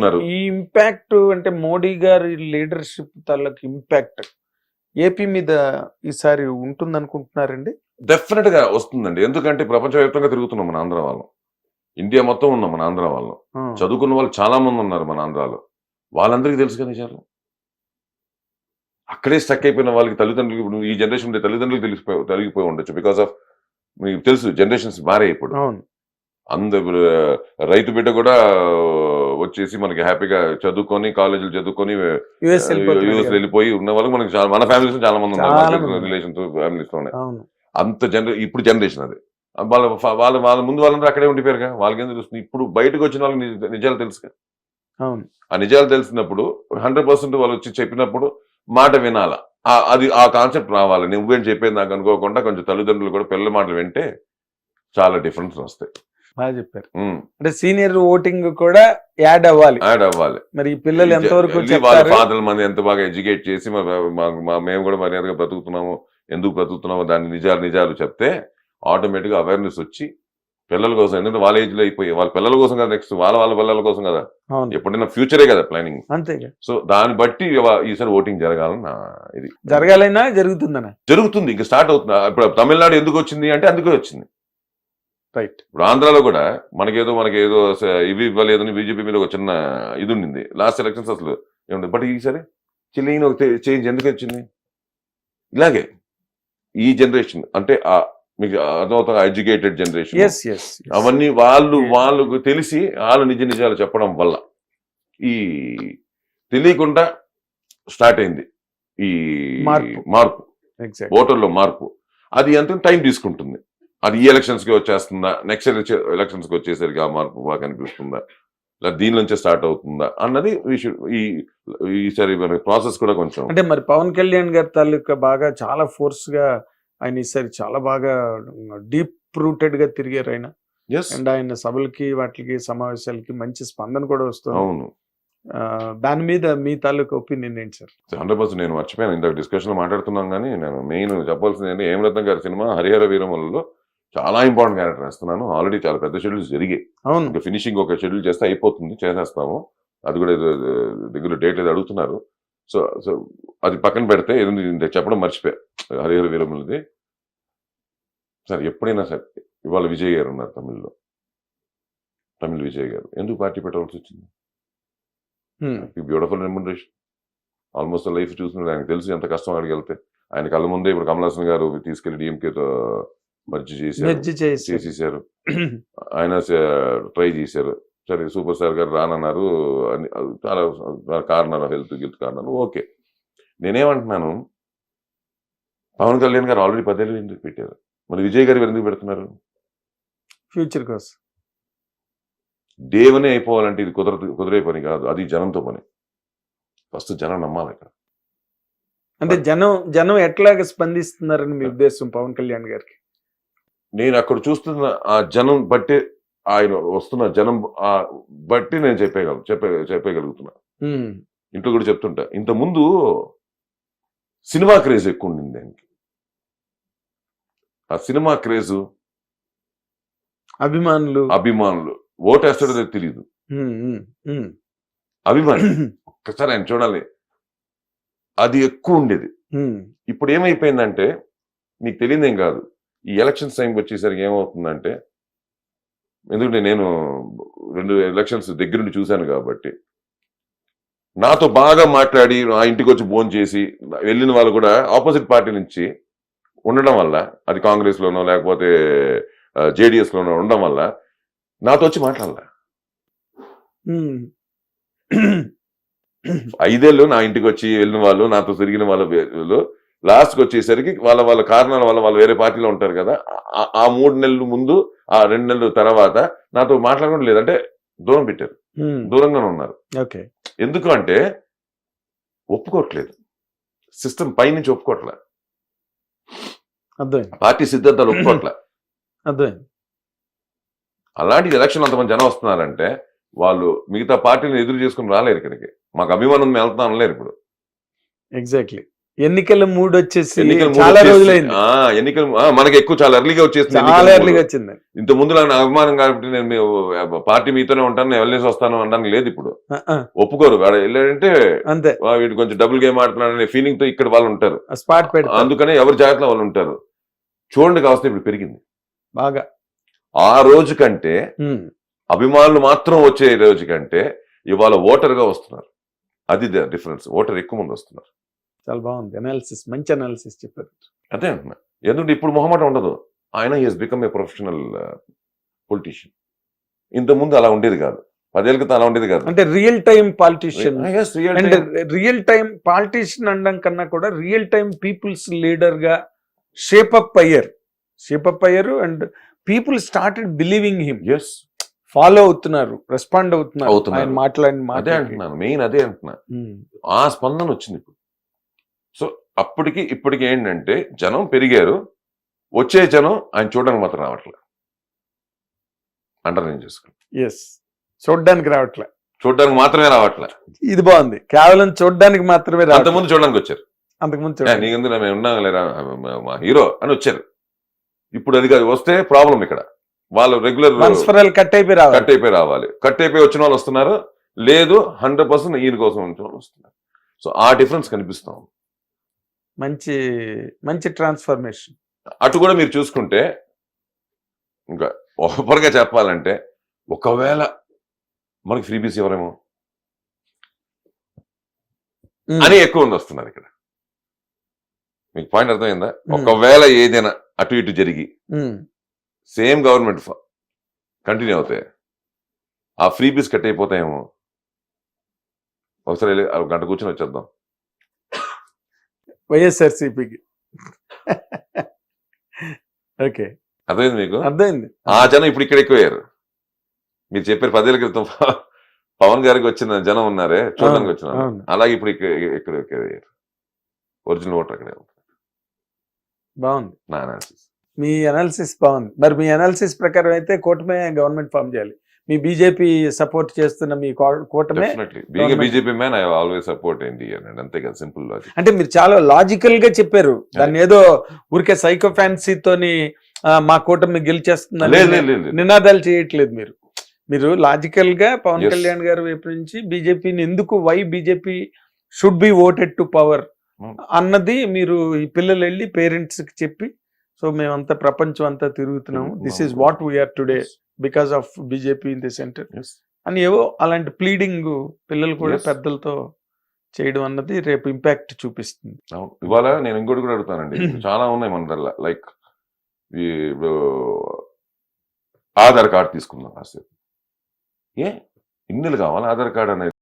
ఉన్నారు. ఈ ఇంపాక్ట్ అంటే మోడీ గారి లీడర్షిప్ తాలూకు ఇంపాక్ట్ ఏపీ మీద ఈసారి ఉంటుంది అనుకుంటున్నారండి? డెఫినెట్ గా వస్తుందండి. ఎందుకంటే ప్రపంచవ్యాప్తంగా తిరుగుతున్నాం మన ఆంధ్ర వాళ్ళం. ఇండియా మొత్తం ఉన్నాం మన ఆంధ్ర వాళ్ళం. చదువుకున్న వాళ్ళు చాలా మంది ఉన్నారు మన ఆంధ్రాలో. వాళ్ళందరికీ తెలుసు కదా నిజాలు. అక్కడే స్టక్ అయిపోయిన వాళ్ళకి తల్లిదండ్రులు, ఇప్పుడు ఈ జనరేషన్ ఉండే తల్లిదండ్రులు తొలగిపోయి ఉండొచ్చు. బికాస్ ఆఫ్ మీకు తెలుసు జనరేషన్స్ మారాయి ఇప్పుడు. అందరు రైతు బిడ్డ కూడా వచ్చేసి మనకి హ్యాపీగా చదువుకొని కాలేజీలు చదువుకొని యూఎస్ వెళ్ళిపోయి ఉన్న వాళ్ళకి మనకి మన ఫ్యామిలీస్ చాలా మంది ఉన్నారు. రిలేషన్స్ ఫ్యామిలీస్ లోనే అంత ఇప్పుడు జనరేషన్ అది. వాళ్ళ ముందు వాళ్ళందరూ అక్కడే ఉండిపోయారుగా. వాళ్ళకి ఏం తెలుస్తుంది? ఇప్పుడు బయటకు వచ్చిన వాళ్ళకి నిజాలు తెలుసుగా. ఆ నిజాలు తెలిసినప్పుడు 100% వాళ్ళు వచ్చి చెప్పినప్పుడు మాట వినాల. అది ఆ కాన్సెప్ట్ రావాలి. నువ్వేం చెప్పేది నాకు అనుకోకుండా కొంచెం తల్లిదండ్రులు కూడా పిల్లల మాటలు వింటే చాలా డిఫరెన్స్ వస్తాయి. బాగా చెప్పారు. అంటే సీనియర్ ఓటింగ్ కూడా యాడ్ అవ్వాలి. మరి ఈ పిల్లలు ఎంతవరకు వాళ్ళ ఫాదర్ మంది ఎంత బాగా ఎడ్యుకేట్ చేసి మేము కూడా మర్యాదగా బ్రతుకుతున్నాము, ఎందుకు బ్రతుకుతున్నామో దాని నిజాలు చెప్తే ఆటోమేటిక్ గా అవేర్నెస్ వచ్చి పిల్లల కోసం, ఎందుకంటే వాళ్ళ ఏజ్ లో అయిపోయి వాళ్ళ పిల్లల కోసం కదా, నెక్స్ట్ వాళ్ళ పిల్లల కోసం కదా, ఎప్పుడైనా ఫ్యూచరే కదా ప్లానింగ్. అంతే. సో దాన్ని బట్టి ఈసారి ఓటింగ్ జరగాలని ఇది జరగాలైనా జరుగుతుంది. ఇంకా స్టార్ట్ అవుతుంది. ఇప్పుడు తమిళనాడు ఎందుకు వచ్చింది అంటే అందుకే వచ్చింది. రైట్. ఇప్పుడు ఆంధ్రాలో కూడా మనకేదో ఇవి ఇవ్వలేదని బీజేపీ మీద ఒక చిన్న ఇది ఉండింది లాస్ట్ ఎలక్షన్స్ అసలు ఏముంది. బట్ ఈసారి చిన్న ఒక చేంజ్ ఎందుకు వచ్చింది? ఇలాగే ఈ జనరేషన్ అంటే మీకు అర్థమవుతా ఎడ్యుకేటెడ్ జనరేషన్ అవన్నీ వాళ్ళకు తెలిసి వాళ్ళు నిజాలు చెప్పడం వల్ల ఈ తెలియకుండా స్టార్ట్ అయింది ఈ మార్పు, ఓటర్లో మార్పు. అది ఎంత టైం తీసుకుంటుంది. అది ఈ ఎలక్షన్స్ కి వచ్చేస్తుందా, నెక్స్ట్ ఎలక్షన్స్ కి వచ్చేసరికి ఆ మార్పు బాగా కనిపిస్తుందా, లేదా దీని నుంచే స్టార్ట్ అవుతుందా అన్నది ఈసారి ప్రాసెస్ కూడా కొంచెం. అంటే మరి పవన్ కళ్యాణ్ గారి తాలూకా బాగా చాలా ఫోర్స్ గా ఆయన ఈసారి చాలా బాగా డీప్ రూటెడ్ గా తిరిగారు ఆయన. అండ్ ఆయన సభలకి వాటికి సమావేశాలకి మంచి స్పందన కూడా వస్తుంది. అవును. దాని మీద మీ తాలూకా ఒపీనియన్ ఏంటి సార్? 100% నేను మర్చిపోయాను, ఇందాక డిస్కషన్ లో మాట్లాడుతున్నాం కానీ నేను మెయిన్ చెప్పాల్సింది ఏంటి, హేమరత్నం గారి సినిమా హరిహర వీరమల్లులో చాలా ఇంపార్టెంట్ క్యారెక్టర్ వేస్తున్నాను. ఆల్రెడీ చాలా పెద్ద షెడ్యూల్స్ జరిగాయి. ఇంకా ఫినిషింగ్ ఒక షెడ్యూల్ చేస్తే అయిపోతుంది, చేసేస్తాము. అది కూడా దగ్గర డేట్ ఏదో అడుగుతున్నారు. సో అది పక్కన పెడితే ఏదో చెప్పడం మర్చిపోయా. హరిహర వీరమల్లుది సార్ ఎప్పుడైనా సరే ఇవాళ విజయ్ గారు ఉన్నారు తమిళ్ విజయ్ గారు, ఎందుకు పార్టీ పెట్టవలసి వచ్చింది? బ్యూటిఫుల్ రెమ్యునరేషన్, ఆల్మోస్ట్ లైఫ్ చూసినప్పుడు ఆయనకు తెలుసు ఎంత కష్టం అక్కడికి వెళ్తే. ఆయన కళ్ళ ముందే ఇప్పుడు కమల్ హాసన్ గారు తీసుకెళ్లి డిఎంకేతో మర్జీ చేసేసారు. ఆయన ట్రై చేశారు. సరే సూపర్ స్టార్ గారు రానన్నారు, చాలా కారణాలు, హెల్త్ కారణాలు. ఓకే, నేనేమంటున్నాను, పవన్ కళ్యాణ్ గారు ఆల్రెడీ 10 ఏళ్ళు ఎందుకు పెట్టారు, మరి విజయ్ గారు ఎందుకు పెడుతున్నారు? ఫ్యూచర్ కోసం. దేవునే అయిపోవాలంటే ఇది కుదిరే పని కాదు, అది జనంతో పని. ఫస్ట్ జనం నమ్మాలి ఇక్కడ. అంటే జనం ఎట్లాగా స్పందిస్తున్నారని మీ ఉద్దేశం పవన్ కళ్యాణ్ గారికి? నేను అక్కడ చూస్తున్న ఆ జనం బట్టి, ఆయన వస్తున్న జనం బట్టి నేను చెప్పగలుగుతున్నా. ఇంట్లో కూడా చెప్తుంటా, ఇంత ముందు సినిమా క్రేజ్ ఎక్కువ ఉండింది దానికి. ఆ సినిమా క్రేజ్, అభిమానులు ఓటేస్తాడో తెలియదు, అభిమాని ఒక్కసారి ఆయన చూడాలి, అది ఎక్కువ ఉండేది. ఇప్పుడు ఏమైపోయిందంటే మీకు తెలియదేం కాదు, ఈ ఎలక్షన్స్ టైంకి వచ్చేసరికి ఏమవుతుందంటే, ఎందుకంటే నేను 2 ఎలక్షన్స్ దగ్గరుండి చూశాను కాబట్టి, నాతో బాగా మాట్లాడి ఆ ఇంటికి వచ్చి భోజనం చేసి వెళ్ళిన వాళ్ళు కూడా ఆపోజిట్ పార్టీ నుంచి ఉండడం వల్ల, అది కాంగ్రెస్ లోనో లేకపోతే జేడిఎస్ లోనో ఉండడం వల్ల నాతో వచ్చి మాట్లాడాల. 5 ఏళ్ళు నా ఇంటికి వచ్చి వెళ్ళిన వాళ్ళు, నాతో తిరిగిన వాళ్ళు లాస్ట్కి వచ్చేసరికి వాళ్ళ కారణాల వల్ల వాళ్ళు వేరే పార్టీలో ఉంటారు కదా, ఆ 3 నెలల ముందు, ఆ 2 నెలల తర్వాత నాతో మాట్లాడడం లేదంటే దూరం పెట్టారు, దూరంగానే ఉన్నారు. ఎందుకు అంటే ఒప్పుకోవట్లేదు, సిస్టమ్ పైనుంచి ఒప్పుకోవట్లే, పార్టీ సిద్ధాంతాలు ఒప్పుకోవట్లే. అలాంటి ఎలక్షన్ అంతమంది జనం వస్తున్నారంటే వాళ్ళు మిగతా పార్టీని ఎదురు చేసుకుని రాలేరు ఇక్కడికి. మాకు అభిమానం వెళ్తున్నా అనలేరు ఇప్పుడు. ఎగ్జాక్ట్లీ. ఎన్నికల మూడ్ వచ్చేసి ఎన్నికల మూడు చాలా వచ్చేసి- రోజులైంది, ఆ, ఎన్నికలు మనకి ఎక్కువ చాలా ఎర్లీగా వచ్చేసింది చాలా ఎన్నికల ఎర్లీగా మూడు. వచ్చింది. ఇంత ముందు నాకు అభిమానం కాబట్టి నేను పార్టీ మీతోనే ఉంటాను, నేను వెళ్ళేసి వస్తాను అనడానికి లేదు. ఇప్పుడు ఆ, ఆ, ఒప్పుకోరు. వాడు వెళ్ళాడంటే అంతే వీడు కొంచెం డబుల్ గేమ్ ఆడుతున్నాడు అనే ఫీలింగ్ తో ఇక్కడ వాళ్ళు ఉంటారు. స్పాట్ పెడతారు అందుకనే ఎవరి జాగ్రత్తలో వాళ్ళు ఉంటారు. చూడండి కావస్తే ఇప్పుడు పెరిగింది. బాగా. ఆ రోజు కంటే ఉమ్, అభిమానులు మాత్రం వచ్చే రోజు కంటే ఇవాళ ఓటర్ గా వస్తున్నారు. అది డిఫరెన్స్. ఓటర్ ఎక్కువ మంది వస్తున్నారు. చాలా బాగుంది అనాలిసిస్, మంచి అనాలిసిస్ చెప్పారు. అదే అంటున్నా. ఎందుకంటే ఇప్పుడు మొహమాటం ఉండదు. ఆయన he's become a professional politician. ఇంత ముందు అలా ఉండేది కాదు. 10 ఏళ్ల క్రితం అలా ఉండేది కాదు. అంటే real time politician Yes, real and time. Real time politician అనడం కన్నా కూడా రియల్ టైం పీపుల్స్ లీడర్ గా షేపప్ అయ్యారు and people started believing him, Yes. Follow అవుతున్నారు, రెస్పాండ్ అవుతున్నారు అవుతున్నారు. ఆయన మాట్లాడిన అదే మాటలకి. అంటున్నాను. మెయిన్ అదే అంటున్నా. ఆ స్పందన వచ్చింది ఇప్పుడు. సో అప్పటికి ఇప్పటికి ఏంటంటే జనం పెరిగారు. వచ్చే జనం ఆయన చూడడానికి మాత్రం రావట్లేదు. అండర్లైన్ చేసుకోండి. ఎస్, చూడ్డానికి రావట్లే, చూడడానికి మాత్రమే రావట్లేదు. ఇది బాగుంది, కేవలం చూడ్డానికి మాత్రమే రావట్లే. అంతకుముందు చూడడానికి వచ్చారు. అంతకుముందు నీకెందుకు మేము ఉన్నాం లేరా మా హీరో అని వచ్చారు. ఇప్పుడు అది కాదు. వస్తే ప్రాబ్లం ఇక్కడ. వాళ్ళు రెగ్యులర్ ట్రాన్స్ఫరల్ కట్ అయిపోయి రావాలి. కట్ అయిపోయి రావాలి. కట్ అయిపోయి వచ్చిన వాళ్ళు వస్తున్నారు. లేదు 100% ఈయన కోసం వచ్చిన వాళ్ళు వస్తున్నారు. సో ఆ డిఫరెన్స్ కనిపిస్తాం. మంచి మంచి ట్రాన్స్ఫర్మేషన్. అటు కూడా మీరు చూసుకుంటే ఇంకా ఓపర్గా చెప్పాలంటే ఒకవేళ మనకి ఫ్రీబీస్ ఎవరేమో అని ఎక్కువ మంది వస్తున్నారు ఇక్కడ. మీకు పాయింట్ అర్థమైందా? ఒకవేళ ఏదైనా అటు ఇటు జరిగి సేమ్ గవర్నమెంట్ కంటిన్యూ అవుతాయి, ఆ ఫ్రీబీస్ కట్ అయిపోతాయేమో. ఒకసారి వెళ్ళి ఒక గంట కూర్చొని వచ్చేద్దాం. వైఎస్ఆర్సీపీకి. ఓకే, అర్థమైంది మీకు? అర్థమైంది. ఆ జనం ఇప్పుడు ఇక్కడ ఎక్కువయ్యారు. మీరు చెప్పారు 10 ఏళ్ల క్రితం పవన్ గారికి వచ్చిన జనం ఉన్నారే చూడడానికి వచ్చిన వాళ్ళు. అవును. అలాగే ఇప్పుడు ఇక్కడ ఎక్కువయ్యారు. ఒరిజినల్ ఓటర్ అక్కడే ఉంటుంది. బాగుంది నా అనాలిసిస్. మీ అనాలిసిస్ బాగుంది. మరి మీ అనాలిసిస్ ప్రకారం అయితే కూటమే గవర్నమెంట్ ఫామ్ చేయాలి. మీ బీజేపీ సపోర్ట్ చేస్తున్న మీ కూటమే. Definitely BJP man I always support NDA అండి. అంతే కదా, సింపుల్ లాజిక్. అంటే మీరు చాలా లాజికల్ గా చెప్పారు. దాన్ని ఏదో ఊరికే సైకో ఫ్యాన్సీతోని మా కూటమి గెలిచేస్తుందని లేదు, లేదు, లేదు. నినాదాలు చేయట్లేదు. మీరు లాజికల్ గా పవన్ Yes. కళ్యాణ్ గారి వైపు నుంచి బీజేపీని ఎందుకు BJP should be voted to power అన్నది మీరు ఈ పిల్లలు వెళ్ళి పేరెంట్స్ కి చెప్పి, సో మేమంతా ప్రపంచం అంతా తిరుగుతున్నాము, this is what we are today because of BJP in the centre అని ఏవో అలాంటి ప్లీడింగ్ పిల్లలు కూడా Yes. పెద్దలతో చేయడం అన్నది రేపు ఇంపాక్ట్ చూపిస్తుంది. అవును. ఇవాళ నేను ఇంకోటి కూడా అడుగుతానండి. చాలా ఉన్నాయి మన దగ్గర. లైక్ ఆధార్ కార్డ్ తీసుకుందాం కాసేపు. ఇన్నిలు కావాలి ఆధార్ కార్డ్ అనేది.